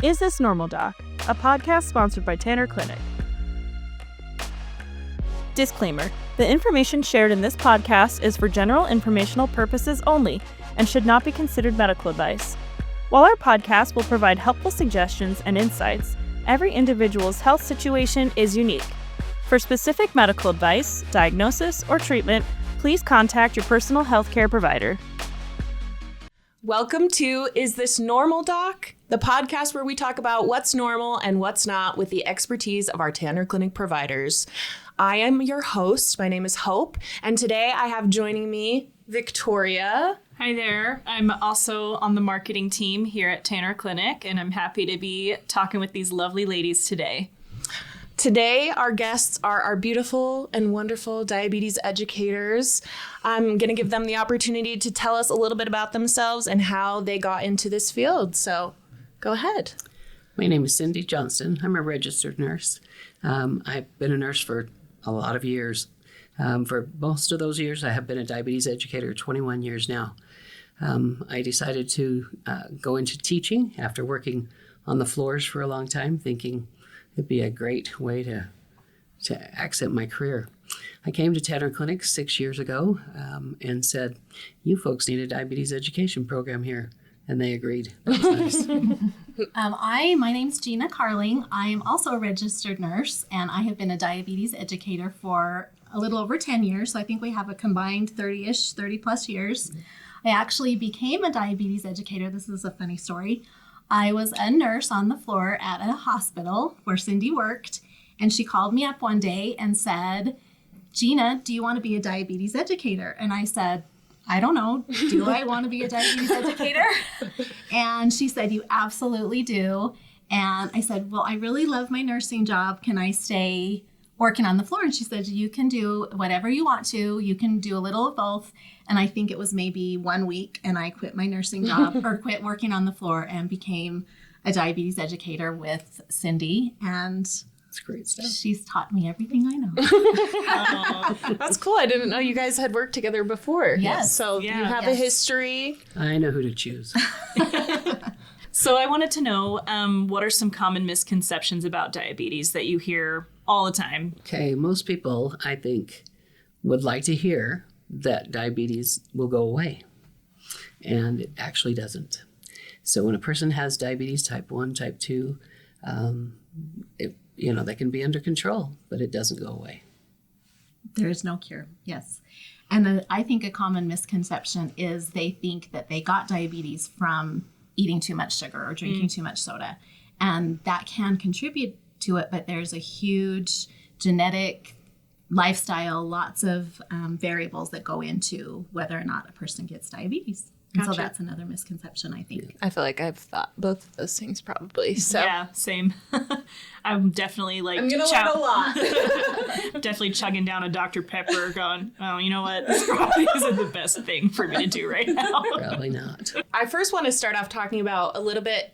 Is This Normal, Doc? A podcast sponsored by Tanner Clinic. Disclaimer: the information shared in this podcast is for general informational purposes only and should not be considered medical advice. While our podcast will provide helpful suggestions and insights, every individual's health situation is unique. For specific medical advice, diagnosis, or treatment, please contact your personal healthcare provider. Welcome to Is This Normal, Doc? The podcast where we talk about what's normal and what's not with the expertise of our Tanner Clinic providers. I am your host. My name is Hope, and today I have joining me Victoria. Hi there. I'm also on the marketing team here at Tanner Clinic, and I'm happy to be talking with these lovely ladies today. Today, our guests are our beautiful and wonderful diabetes educators. I'm going to give them the opportunity to tell us a little bit about themselves and how they got into this field. So go ahead. My name is Cindy Johnston. I'm a registered nurse. I've been a nurse for a lot of years. For most of those years, I have been a diabetes educator, 21 years now. I decided to go into teaching after working on the floors for a long time, thinking it'd be a great way to accent my career. I came to Tanner Clinic 6 years ago and said, you folks need a diabetes education program here. And they agreed. That was nice. My name's Gina Carling. I am also a registered nurse, and I have been a diabetes educator for a little over 10 years. So I think we have a combined 30 plus years. I actually became a diabetes educator. This is a funny story. I was a nurse on the floor at a hospital where Cindy worked, and she called me up one day and said, Gina, do you want to be a diabetes educator? And I said, I don't know. Do I want to be a diabetes educator? And she said, you absolutely do. And I said, well, I really love my nursing job. Can I stay working on the floor? And she said, you can do whatever you want to. You can do a little of both. And I think it was maybe 1 week, and I quit my nursing job or quit working on the floor and became a diabetes educator with Cindy. And it's great stuff. She's taught me everything I know. That's cool. I didn't know you guys had worked together before. Yes. So you have a history. I know who to choose. So I wanted to know, what are some common misconceptions about diabetes that you hear all the time? Okay, most people, I think, would like to hear that diabetes will go away. And it actually doesn't. So when a person has diabetes type 1, type 2, they can be under control, but it doesn't go away. There is no cure, yes. And I think a common misconception is they think that they got diabetes from eating too much sugar or drinking too much soda. And that can contribute to it, but there's a huge genetic, lifestyle, lots of variables that go into whether or not a person gets diabetes. And so that's another misconception, I think. I feel like I've thought both of those things probably. So Yeah, same. I'm definitely I'm going to learn a lot. definitely chugging down a Dr. Pepper going, oh, you know what? This probably isn't the best thing for me to do right now. Probably not. I first want to start off talking about a little bit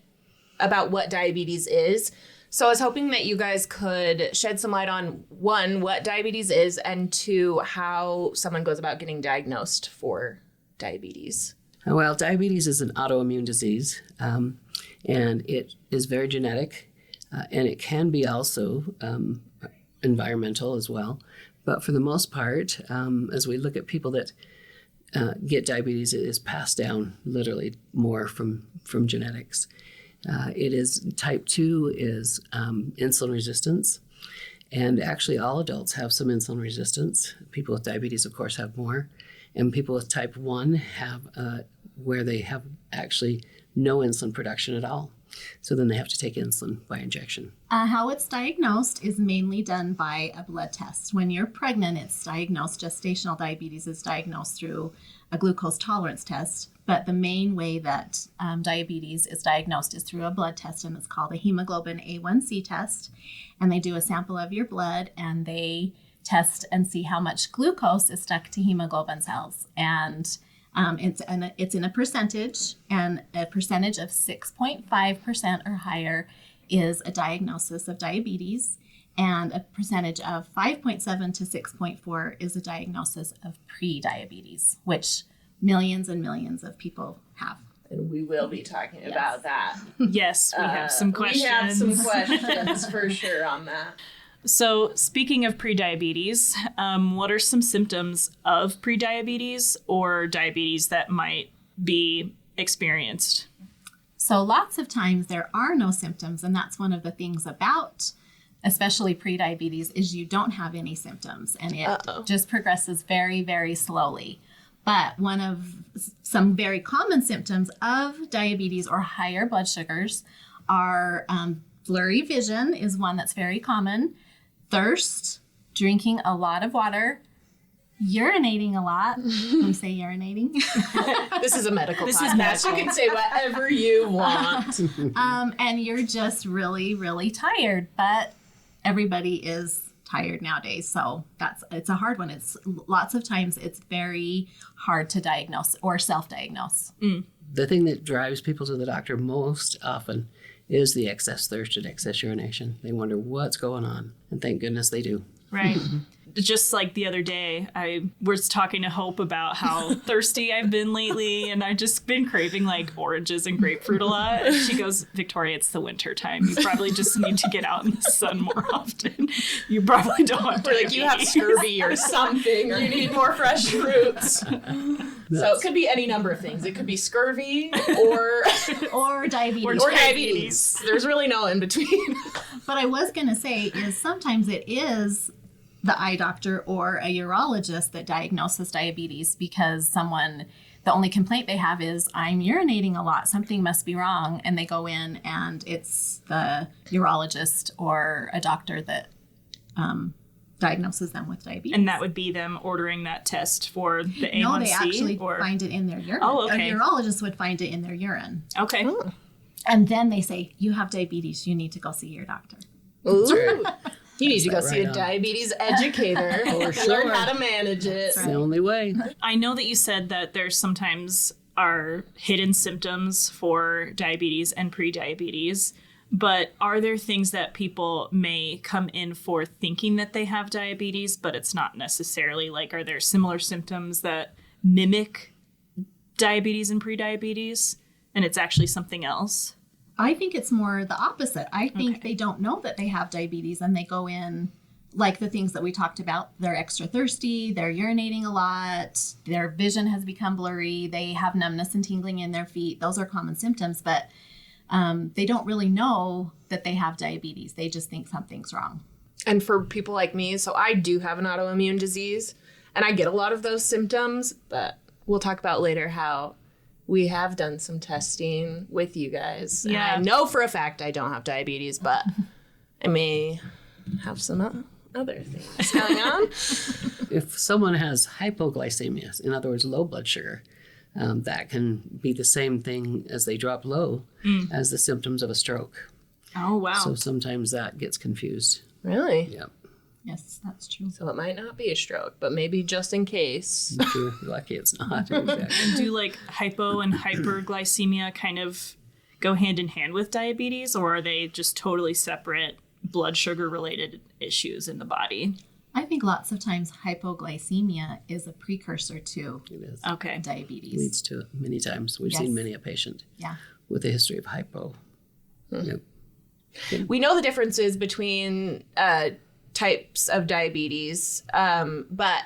about what diabetes is. So I was hoping that you guys could shed some light on, one, what diabetes is, and two, how someone goes about getting diagnosed for diabetes. Well, diabetes is an autoimmune disease, and it is very genetic, and it can be also environmental as well. But for the most part, as we look at people that get diabetes, it is passed down literally more from genetics. It is type 2 is insulin resistance, and actually all adults have some insulin resistance. People with diabetes, of course, have more, and people with type 1 have where they have actually no insulin production at all. So then they have to take insulin by injection. How it's diagnosed is mainly done by a blood test. When you're pregnant, it's diagnosed. Gestational diabetes is diagnosed through a glucose tolerance test. But the main way that diabetes is diagnosed is through a blood test, and it's called a hemoglobin A1C test. And they do a sample of your blood, and they test and see how much glucose is stuck to hemoglobin cells. And it's in a percentage, and a percentage of 6.5% or higher is a diagnosis of diabetes, and a percentage of 5.7 to 6.4 is a diagnosis of pre-diabetes, which millions and millions of people have. And we will be talking about that. Yes, we have some questions. We have some questions for sure on that. So, speaking of prediabetes, what are some symptoms of prediabetes or diabetes that might be experienced? So lots of times there are no symptoms, and that's one of the things about especially prediabetes is you don't have any symptoms, and it just progresses very, very slowly. But one of some very common symptoms of diabetes or higher blood sugars are blurry vision is one that's very common, thirst, drinking a lot of water, urinating a lot. Can we say urinating? This is a medical This podcast. is medical. You can say whatever you want. And you're just really, really tired. But everybody is tired nowadays, so it's a hard one. It's lots of times it's very hard to diagnose or self-diagnose. The thing that drives people to the doctor most often is the excess thirst and excess urination. They wonder what's going on, and thank goodness they do. Right. Just like the other day, I was talking to Hope about how thirsty I've been lately, and I've just been craving like oranges and grapefruit a lot. And she goes, Victoria, it's the winter time. You probably just need to get out in the sun more often. You probably don't have Or like you have scurvy or something, or you need more fresh fruits. So it could be any number of things. It could be scurvy Or diabetes. or diabetes. There's really no in between. But I was going to say is sometimes it is the eye doctor or a urologist that diagnoses diabetes because the only complaint they have is I'm urinating a lot, something must be wrong, and they go in and it's the urologist or a doctor that diagnoses them with diabetes. And that would be them ordering that test for the A1C? No, they actually find it in their urine. Oh, okay. A urologist would find it in their urine. Okay. Oh. And then they say, you have diabetes, you need to go see your doctor. Ooh. You need to go That's see right a on. diabetes educator. Learn how to manage it. It's the only way. I know that you said that there sometimes are hidden symptoms for diabetes and prediabetes, but are there things that people may come in for thinking that they have diabetes, but it's not necessarily? Like, are there similar symptoms that mimic diabetes and prediabetes, and it's actually something else? I think it's more the opposite. I think they don't know that they have diabetes and they go in like the things that we talked about. They're extra thirsty, they're urinating a lot, their vision has become blurry, they have numbness and tingling in their feet. Those are common symptoms, but they don't really know that they have diabetes. They just think something's wrong. And for people like me, so I do have an autoimmune disease, and I get a lot of those symptoms, but we'll talk about later how we have done some testing with you guys. Yeah. And I know for a fact I don't have diabetes, but I may have some other things going on. If someone has hypoglycemia, in other words, low blood sugar, that can be the same thing as they drop low as the symptoms of a stroke. Oh, wow. So sometimes that gets confused. Really? Yep. Yes, that's true. So it might not be a stroke, but maybe just in case. If you're lucky it's not. Exactly. Do like hypo and hyperglycemia kind of go hand in hand with diabetes, or are they just totally separate blood sugar related issues in the body? I think lots of times hypoglycemia is a precursor to It is. Okay. diabetes. Leads to it many times. We've Yes. seen many a patient Yeah. with a history of hypo. Yep. We know the differences between types of diabetes, but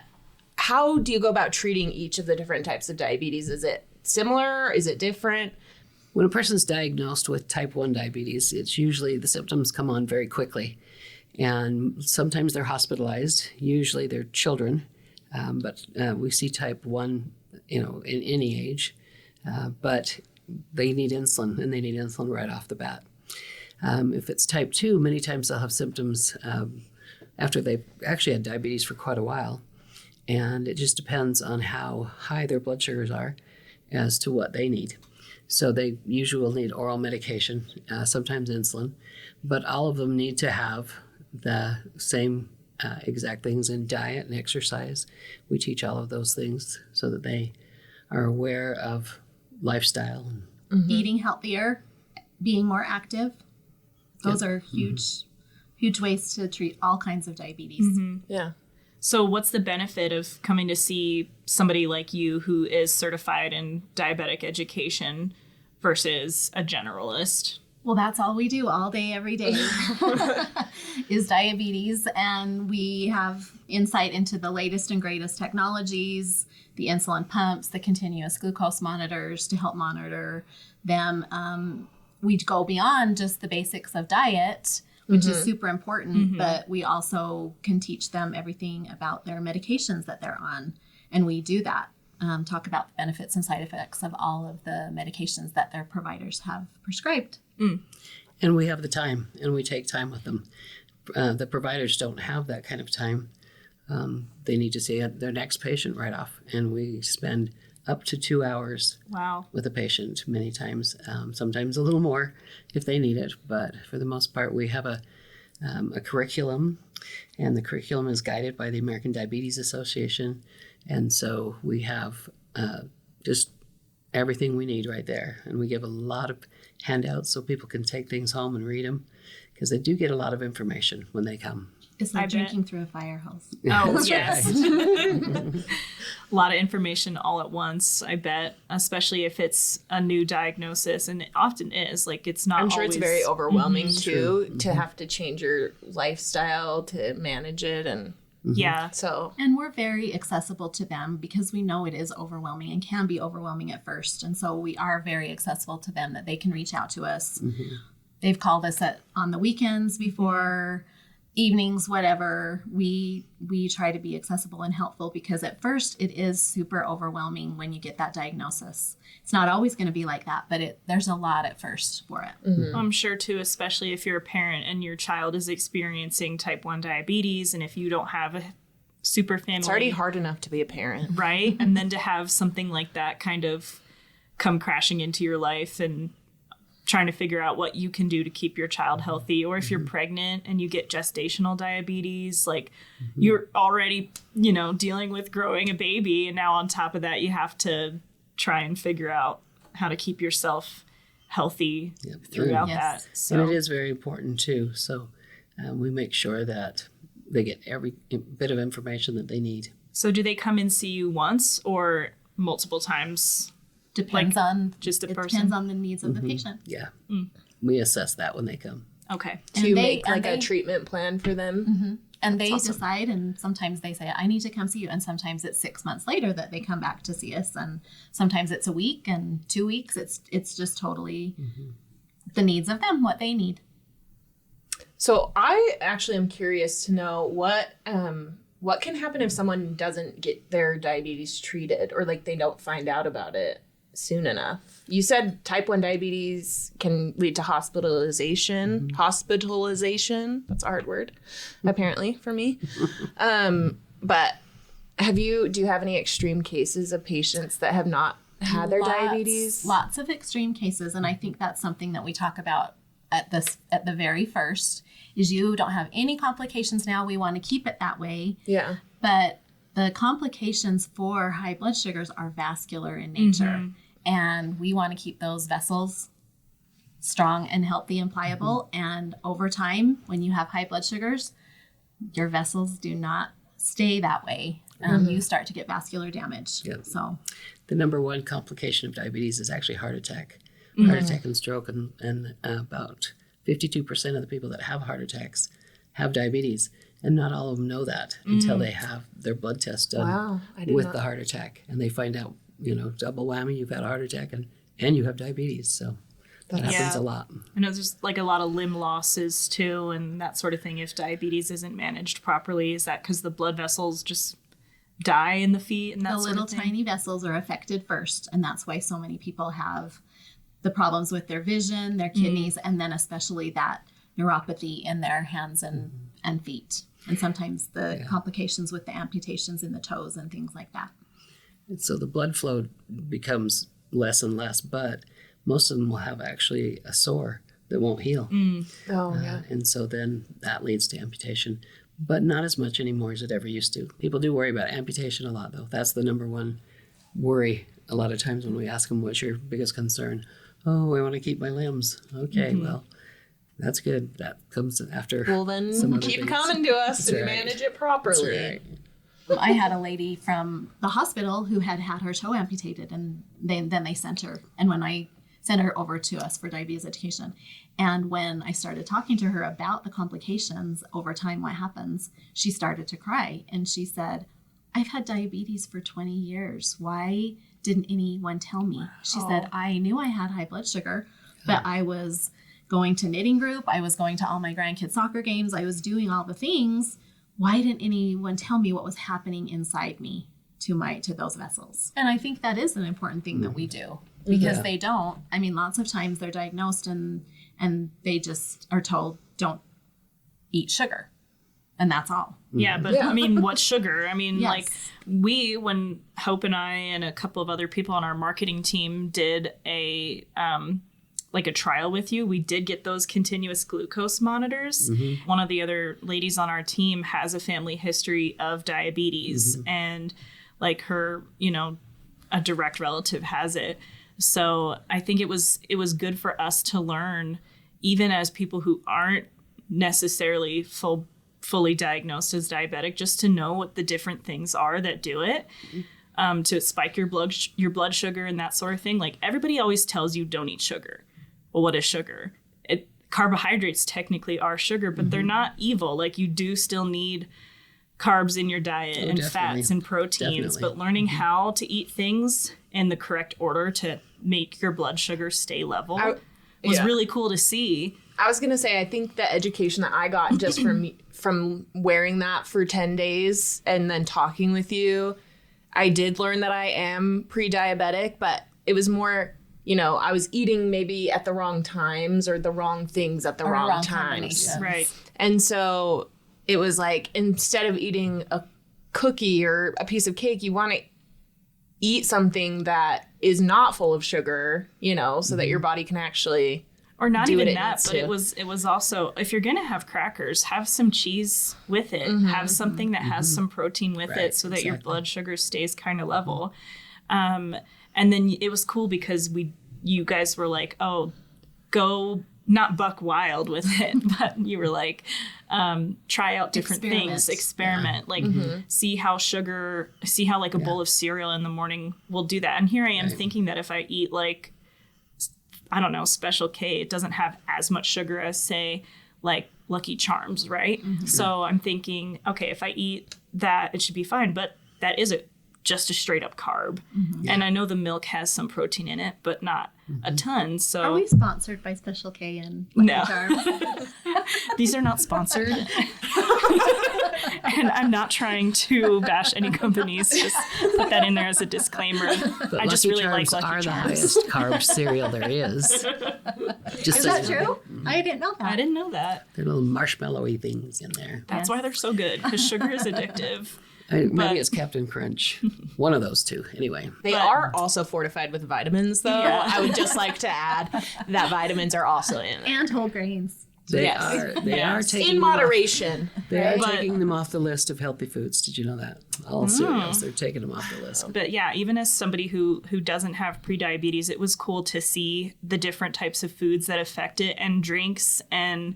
how do you go about treating each of the different types of diabetes? Is it similar? Is it different? When a person's diagnosed with type 1 diabetes, it's usually the symptoms come on very quickly. And sometimes they're hospitalized. Usually they're children. But we see type 1, in any age. But they need insulin, and they need insulin right off the bat. If it's type 2, many times they'll have symptoms after they've actually had diabetes for quite a while. And it just depends on how high their blood sugars are as to what they need. So they usually will need oral medication, sometimes insulin, but all of them need to have the same exact things in diet and exercise. We teach all of those things so that they are aware of lifestyle. Eating healthier, being more active. Those are huge ways to treat all kinds of diabetes. Yeah. So what's the benefit of coming to see somebody like you who is certified in diabetic education versus a generalist? Well, that's all we do all day, every day is diabetes. And we have insight into the latest and greatest technologies, the insulin pumps, the continuous glucose monitors to help monitor them. We go beyond just the basics of diet, which is super important, but we also can teach them everything about their medications that they're on. And we do that, talk about the benefits and side effects of all of the medications that their providers have prescribed. And we have the time, and we take time with them. The providers don't have that kind of time. They need to see their next patient right off, and we spend up to 2 hours with a patient many times, sometimes a little more if they need it. But for the most part, we have a curriculum, and the curriculum is guided by the American Diabetes Association. And so we have just everything we need right there. And we give a lot of handouts so people can take things home and read them, because they do get a lot of information when they come. It's like drinking through a fire hose. Oh, yes. A lot of information all at once, I bet, especially if it's a new diagnosis. And it often is. Like, it's not I'm sure always... it's very overwhelming, too, to have to change your lifestyle to manage it. And yeah. so... And we're very accessible to them because we know it is overwhelming and can be overwhelming at first. And so we are very accessible to them, that they can reach out to us. They've called us on the weekends before, evenings, whatever. We try to be accessible and helpful, because at first it is super overwhelming when you get that diagnosis. It's not always going to be like that, but there's a lot at first for it. I'm sure too, especially if you're a parent and your child is experiencing type 1 diabetes, and if you don't have a super family. It's already hard enough to be a parent. Right? And then to have something like that kind of come crashing into your life and trying to figure out what you can do to keep your child healthy. Or if you're pregnant and you get gestational diabetes, like you're already, dealing with growing a baby. And now on top of that, you have to try and figure out how to keep yourself healthy throughout that. So. And it is very important too. So we make sure that they get every bit of information that they need. So do they come and see you once or multiple times? Depends on just a person. Depends on the needs of the patient. Yeah. We assess that when they come. Okay. Do you make a treatment plan for them? And they decide, and sometimes they say, I need to come see you. And sometimes it's 6 months later that they come back to see us. And sometimes it's a week and 2 weeks. It's just totally the needs of them, what they need. So I actually am curious to know what can happen if someone doesn't get their diabetes treated, or like they don't find out about it soon enough. You said type 1 diabetes can lead to hospitalization. Hospitalization, that's a hard word, apparently, for me. But do you have any extreme cases of patients that have not had their diabetes? Lots of extreme cases. And I think that's something that we talk about at the very first, is you don't have any complications now. We want to keep it that way. Yeah. But the complications for high blood sugars are vascular in nature. And we want to keep those vessels strong and healthy and pliable. And over time, when you have high blood sugars, your vessels do not stay that way. You start to get vascular damage. Yep. So the number one complication of diabetes is actually heart attack. Heart attack and stroke, and about 52% of the people that have heart attacks have diabetes. And not all of them know that until they have their blood test done with the heart attack. And they find out, double whammy, you've had a heart attack and you have diabetes. So that happens a lot. I know there's like a lot of limb losses too, and that sort of thing if diabetes isn't managed properly. Is that because the blood vessels just die in the feet and that the sort little of thing? tiny vessels are affected first. And that's why so many people have the problems with their vision, their kidneys, and then especially that neuropathy in their hands and feet. And sometimes the complications with the amputations in the toes and things like that. And so the blood flow becomes less and less, but most of them will have actually a sore that won't heal. And so then that leads to amputation, but not as much anymore as it ever used to. People do worry about amputation a lot, though. That's the number one worry a lot of times when we ask them, what's your biggest concern? Oh, I want to keep my limbs. Okay, well, that's good. That comes after. Well, then keep coming to us and manage it properly. That's right. I had a lady from the hospital who had her toe amputated, and then they sent her. And when I sent her over to us for diabetes education. And when I started talking to her about the complications over time, what happens, she started to cry. And she said, I've had diabetes for 20 years. Why didn't anyone tell me? She said, I knew I had high blood sugar, but I was going to knitting group. I was going to all my grandkids' soccer games. I was doing all the things. Why didn't anyone tell me what was happening inside me to those vessels? And I think that is an important thing that we do, because they don't. I mean, lots of times they're diagnosed and they just are told, don't eat sugar. And that's all. Yeah, but I mean, what's sugar? I mean, Yes. like when Hope and I and a couple of other people on our marketing team did a trial with you, we did get those continuous glucose monitors. One of the other ladies on our team has a family history of diabetes, and like her, a direct relative has it. So I think it was good for us to learn, even as people who aren't necessarily fully diagnosed as diabetic, just to know what the different things are that do it, to spike your blood sugar and that sort of thing. Like, everybody always tells you don't eat sugar. Well, what is sugar? Carbohydrates technically are sugar, but they're not evil. Like, you do still need carbs in your diet and definitely. fats and proteins, but learning how to eat things in the correct order to make your blood sugar stay level was really cool to see. I was going to say, I think the education that I got just from wearing that for 10 days and then talking with you, I did learn that I am pre-diabetic, but it was more, I was eating maybe at the wrong times or the wrong things at the wrong times. Right. And so it was like, instead of eating a cookie or a piece of cake, you want to eat something that is not full of sugar, so that your body can actually... Or not do what even it that, needs but to. it was also, if you're going to have crackers, have some cheese with it. Have something that has some protein with it so that your blood sugar stays kind of level. And then it was cool because you guys were like, oh, go not buck wild with it, but you were like, try out different things, experiment, see how like a bowl of cereal in the morning will do that. And here I am thinking that if I eat like, I don't know, Special K, it doesn't have as much sugar as, say, like Lucky Charms, right? So I'm thinking, okay, if I eat that, it should be fine. But that is just a straight up carb. And I know the milk has some protein in it, but not a ton. So Are we sponsored by Special K and Lucky Charms? These are not sponsored. And I'm not trying to bash any companies. Just put that in there as a disclaimer. But I just Lucky really like Charms Lucky are the Charms. highest carb cereal there is. Is that true? I didn't know that. I didn't know that. There are little marshmallowy things in there. That's why they're so good, because sugar is addictive. Maybe it's Captain Crunch. One of those two. Anyway. They are also fortified with vitamins, though. I would just like to add that vitamins are also in it. And whole grains. They Yes. are taking In them off- moderation. They are But- taking them off the list of healthy foods. Did you know that? All cereals, they're taking them off the list. But yeah, even as somebody who doesn't have prediabetes, it was cool to see the different types of foods that affect it, and drinks and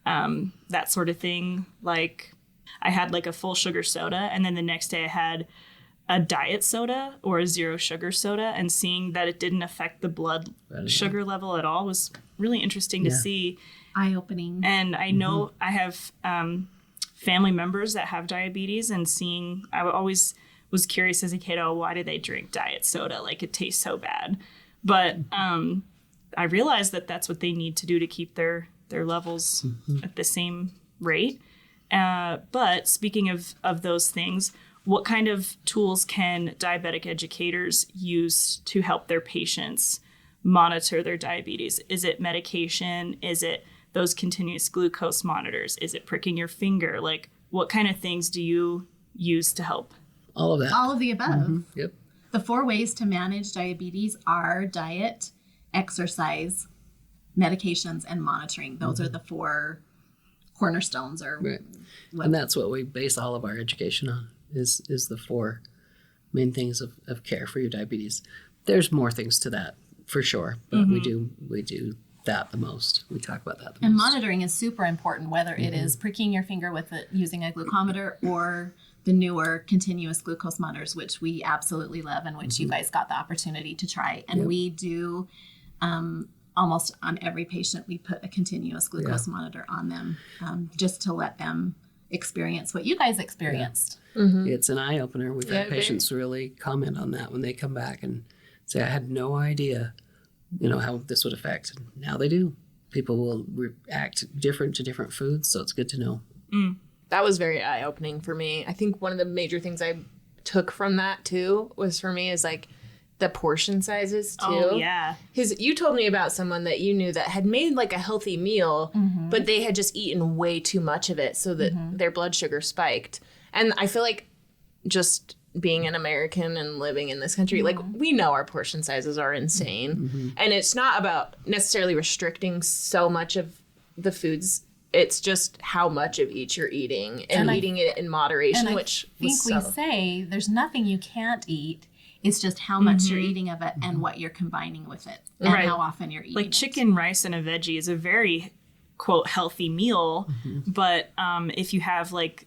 that sort of thing. Like, I had like a full sugar soda, and then the next day I had a diet soda or a zero sugar soda, and seeing that it didn't affect the blood sugar level at all was really interesting to see. Eye-opening. And I know I have family members that have diabetes, and I always was curious as a kid, why do they drink diet soda? Like, it tastes so bad. But I realized that that's what they need to do to keep their levels at the same rate. But speaking of those things, what kind of tools can diabetic educators use to help their patients monitor their diabetes? Is it medication? Is it those continuous glucose monitors? Is it pricking your finger? Like, what kind of things do you use to help? All of that. All of the above. Yep. The 4 ways to manage diabetes are diet, exercise, medications, and monitoring. Those are the 4 cornerstones. Right. And that's what we base all of our education on, is the 4 main things of care for your diabetes. There's more things to that, for sure, but we do that the most. We talk about that the most. And monitoring is super important, whether it is pricking your finger with it using a glucometer or the newer continuous glucose monitors, which we absolutely love and which you guys got the opportunity to try. And we do almost on every patient, we put a continuous glucose monitor on them, just to let them experience what you guys experienced. It's an eye-opener. We've had patients really comment on that when they come back and say, I had no idea, how this would affect. And now they do. People will react different to different foods, so it's good to know. That was very eye-opening for me. I think one of the major things I took from that too was for me is like the portion sizes too. Oh, yeah. Because you told me about someone that you knew that had made like a healthy meal, but they had just eaten way too much of it so that their blood sugar spiked. And I feel like just being an American and living in this country, like we know our portion sizes are insane. And it's not about necessarily restricting so much of the foods. It's just how much of each you're eating and eating it in moderation, which I think we say there's nothing you can't eat. It's just how much you're eating of it and what you're combining with it and how often you're eating like chicken, rice, and a veggie is a very, quote, healthy meal. But if you have like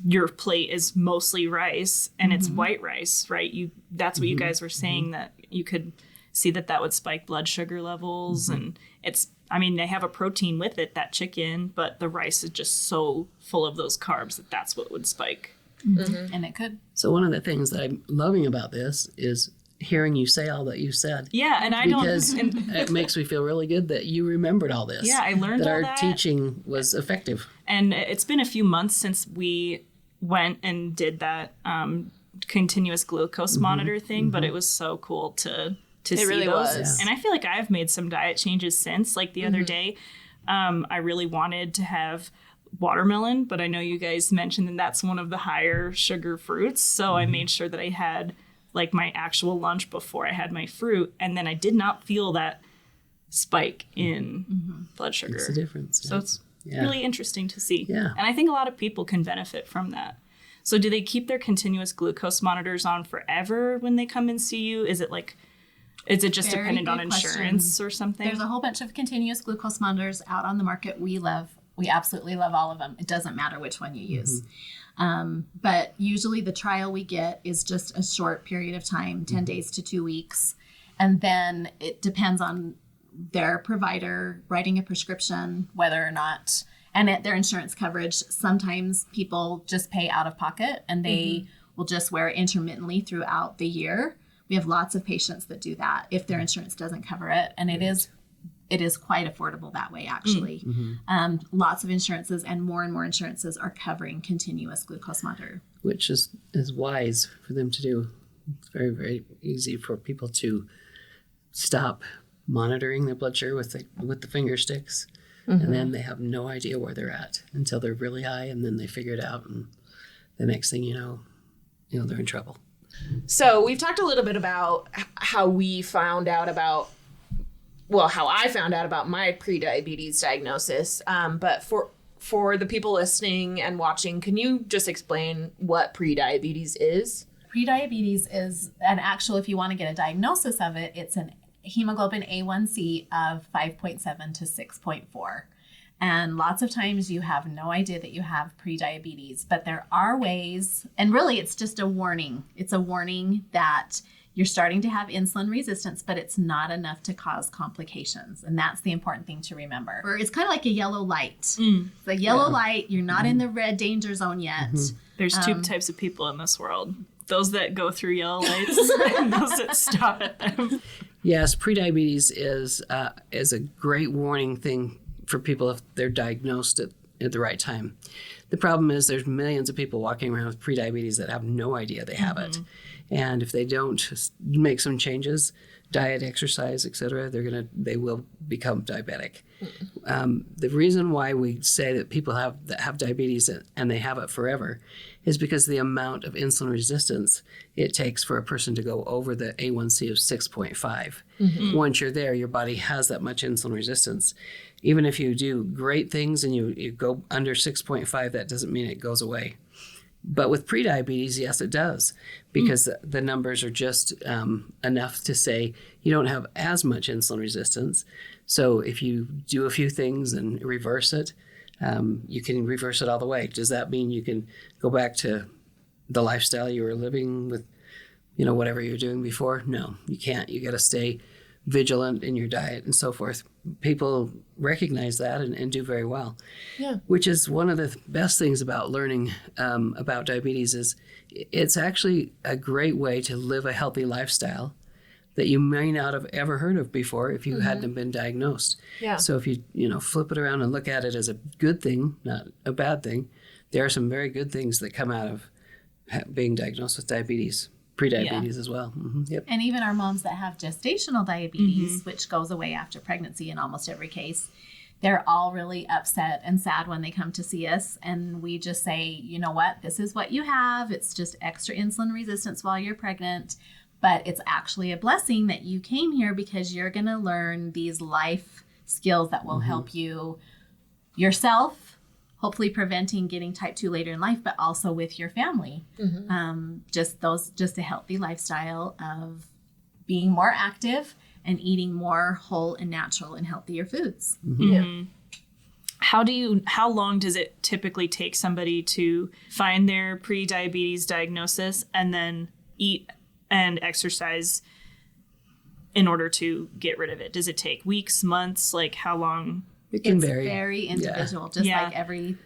your plate is mostly rice and it's white rice, right? That's what you guys were saying, that you could see that would spike blood sugar levels. And they have a protein with it, that chicken, but the rice is just so full of those carbs that's what would spike. And it could. So one of the things that I'm loving about this is hearing you say all that you said. Yeah, and because it makes me feel really good that you remembered all this. Yeah, I learned all that. Our teaching was effective. And it's been a few months since we went and did that continuous glucose monitor thing, but it was so cool to see really those. was. And I feel like I've made some diet changes since. Like the other day, I really wanted to have watermelon, but I know you guys mentioned that that's one of the higher sugar fruits. So I made sure that I had like my actual lunch before I had my fruit. And then I did not feel that spike in blood sugar. It's a difference. So it's really interesting to see. Yeah. And I think a lot of people can benefit from that. So do they keep their continuous glucose monitors on forever when they come and see you? Is it just Very dependent on good insurance question. or something? There's a whole bunch of continuous glucose monitors out on the market. We absolutely love all of them. It doesn't matter which one you use. But usually the trial we get is just a short period of time, 10 days to 2 weeks. And then it depends on their provider writing a prescription, whether or not, and their insurance coverage. Sometimes people just pay out of pocket and they will just wear it intermittently throughout the year. We have lots of patients that do that if their insurance doesn't cover it. And it is quite affordable that way, actually. Lots of insurances and more insurances are covering continuous glucose monitor. Which is wise for them to do. It's very, very easy for people to stop monitoring their blood sugar with the finger sticks. And then they have no idea where they're at until they're really high, and then they figure it out. And the next thing you know, they're in trouble. So we've talked a little bit about how we found out about, how I found out about my prediabetes diagnosis. But for the people listening and watching, can you just explain what prediabetes is? Prediabetes is an actual, if you want to get a diagnosis of it, it's an hemoglobin A1C of 5.7 to 6.4. And lots of times you have no idea that you have prediabetes, but there are ways, and really it's just a warning. It's a warning that you're starting to have insulin resistance, but it's not enough to cause complications. And that's the important thing to remember. Or it's kind of like a yellow light. It's a yellow light. You're not in the red danger zone yet. There's two types of people in this world. Those that go through yellow lights and those that stop at them. Yes, prediabetes is a great warning thing for people if they're diagnosed at the right time. The problem is there's millions of people walking around with prediabetes that have no idea they have it. And if they don't make some changes, diet, exercise, etc., they will become diabetic. The reason why we say that people that have diabetes and they have it forever is because the amount of insulin resistance it takes for a person to go over the A1C of 6.5. Once you're there, your body has that much insulin resistance. Even if you do great things and you go under 6.5, that doesn't mean it goes away. But with prediabetes, yes, it does, because the numbers are just enough to say you don't have as much insulin resistance. So if you do a few things and reverse it, you can reverse it all the way. Does that mean you can go back to the lifestyle you were living with, whatever you're doing before? No, you can't. You got to stay vigilant in your diet and so forth. People recognize that and do very well. Yeah. Which is one of the best things about learning about diabetes is it's actually a great way to live a healthy lifestyle that you may not have ever heard of before if you hadn't been diagnosed. Yeah. So if you flip it around and look at it as a good thing, not a bad thing, there are some very good things that come out of being diagnosed with diabetes. Pre-diabetes as well. Yep. And even our moms that have gestational diabetes, which goes away after pregnancy in almost every case, they're all really upset and sad when they come to see us. And we just say, you know what, this is what you have. It's just extra insulin resistance while you're pregnant. But it's actually a blessing that you came here because you're going to learn these life skills that will help you yourself, hopefully preventing getting type 2 later in life, but also with your family. Just a healthy lifestyle of being more active and eating more whole and natural and healthier foods. Yeah. How long does it typically take somebody to find their pre-diabetes diagnosis and then eat and exercise in order to get rid of it? Does it take weeks, months? Like how long? It can It's vary. very individual, just like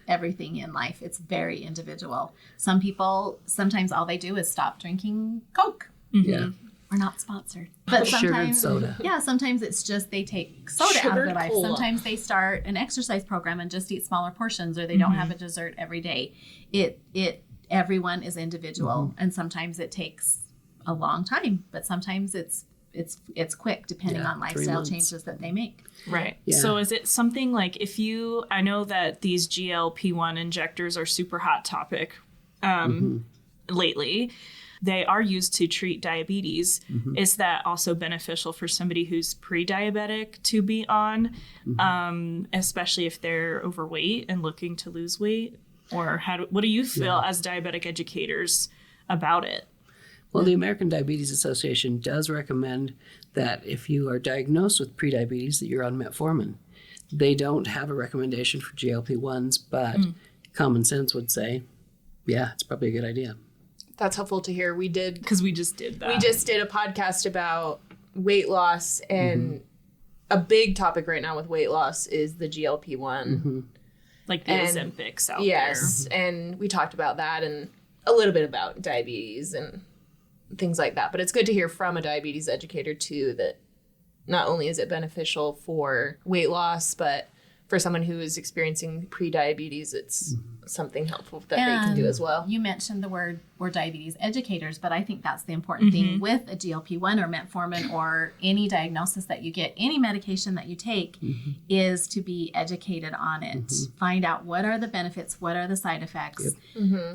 everything in life. It's very individual. Some people, sometimes all they do is stop drinking Coke. Yeah. We're not sponsored. But Sugared sometimes, soda. yeah, sometimes it's just they take soda out of Sugared their life. cola. Sometimes they start an exercise program and just eat smaller portions, or they don't have a dessert every day. Everyone is individual, and sometimes it takes a long time, but sometimes it's quick depending on 3 lifestyle months. changes that they make. Right. Yeah. So is it something like I know that these GLP-1 injectors are super hot topic lately. They are used to treat diabetes. Is that also beneficial for somebody who's pre-diabetic to be on, especially if they're overweight and looking to lose weight? Or what do you feel as diabetic educators about it? Well, the American Diabetes Association does recommend that if you are diagnosed with prediabetes, that you're on metformin. They don't have a recommendation for GLP-1s, but common sense would say, yeah, it's probably a good idea. That's helpful to hear. Because we just did that. We just did a podcast about weight loss, and a big topic right now with weight loss is the GLP-1. like the Ozempics out Yes, and we talked about that and a little bit about diabetes and things like that. But it's good to hear from a diabetes educator too that not only is it beneficial for weight loss, but for someone who is experiencing pre-diabetes, it's something helpful that they can do as well. You mentioned the word we're diabetes educators, but I think that's the important thing with a GLP-1 or metformin or any diagnosis that you get, any medication that you take, is to be educated on it. Find out what are the benefits, what are the side effects.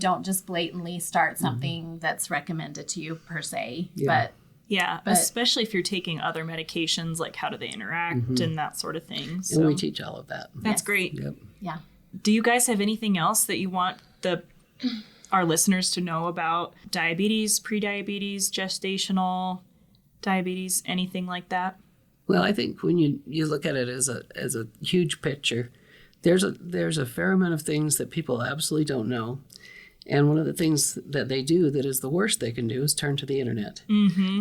Don't just blatantly start something that's recommended to you per se, but Yeah, especially if you're taking other medications, like how do they interact and that sort of thing. So And we teach all of that. that's great. Yep. yeah. Do you guys have anything else that you want our listeners to know about diabetes, prediabetes, gestational diabetes, anything like that? Well, I think when you look at it as a huge picture, there's a fair amount of things that people absolutely don't know. And one of the things that they do that is the worst they can do is turn to the internet.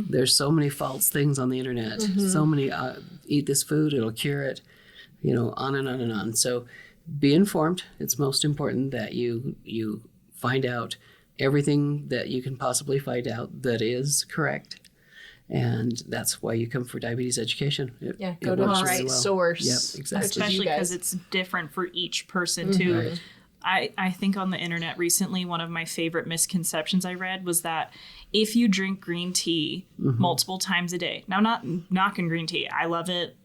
There's so many false things on the internet. So many, eat this food, it'll cure it, on and on and on. So be informed. It's most important that you find out everything that you can possibly find out that is correct. And that's why you come for diabetes education. Go to the works right really well. source. Yep, exactly. Especially because it's different for each person too. I think on the internet recently, one of my favorite misconceptions I read was that if you drink green tea multiple times a day, now not knocking green tea, I love it,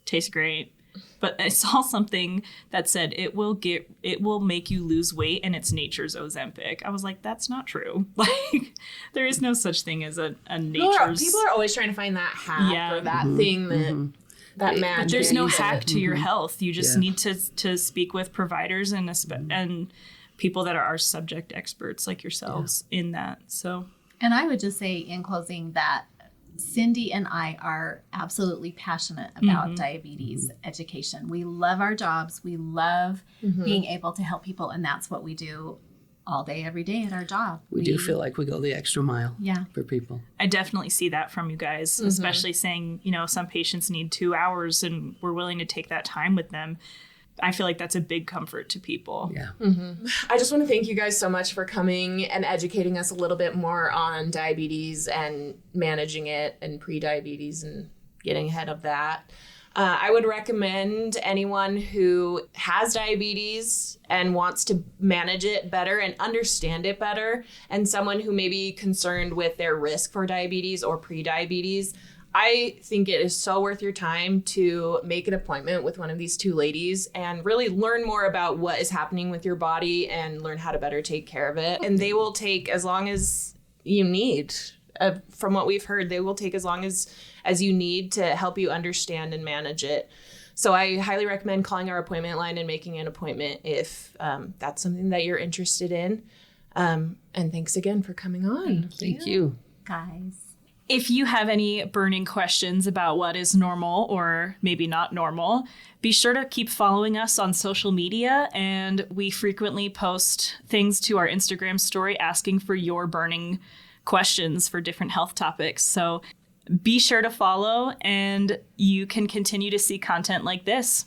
tastes great, but I saw something that said it will make you lose weight and it's nature's Ozempic. I was like, that's not true. Like there is no such thing as a nature's. People are always trying to find that hack or that thing that magic. But there's no hack to your health. You just need to speak with providers and people that are our subject experts like yourselves in that. So, And I would just say in closing that Cindy and I are absolutely passionate about diabetes education. We love our jobs. We love being able to help people, and that's what we do. all day, every day at our job. We do feel like we go the extra mile Yeah. for people. I definitely see that from you guys, especially saying, some patients need 2 hours and we're willing to take that time with them. I feel like that's a big comfort to people. Yeah. I just want to thank you guys so much for coming and educating us a little bit more on diabetes and managing it and pre-diabetes and getting ahead of that. I would recommend anyone who has diabetes and wants to manage it better and understand it better, and someone who may be concerned with their risk for diabetes or pre-diabetes, I think it is so worth your time to make an appointment with one of these two ladies and really learn more about what is happening with your body and learn how to better take care of it. And they will take as long as you need. From what we've heard, they will take as long as you need to help you understand and manage it. So I highly recommend calling our appointment line and making an appointment if that's something that you're interested in. And thanks again for coming on. Thank you. Guys. If you have any burning questions about what is normal or maybe not normal, be sure to keep following us on social media, and we frequently post things to our Instagram story asking for your burning questions for different health topics. So be sure to follow, and you can continue to see content like this.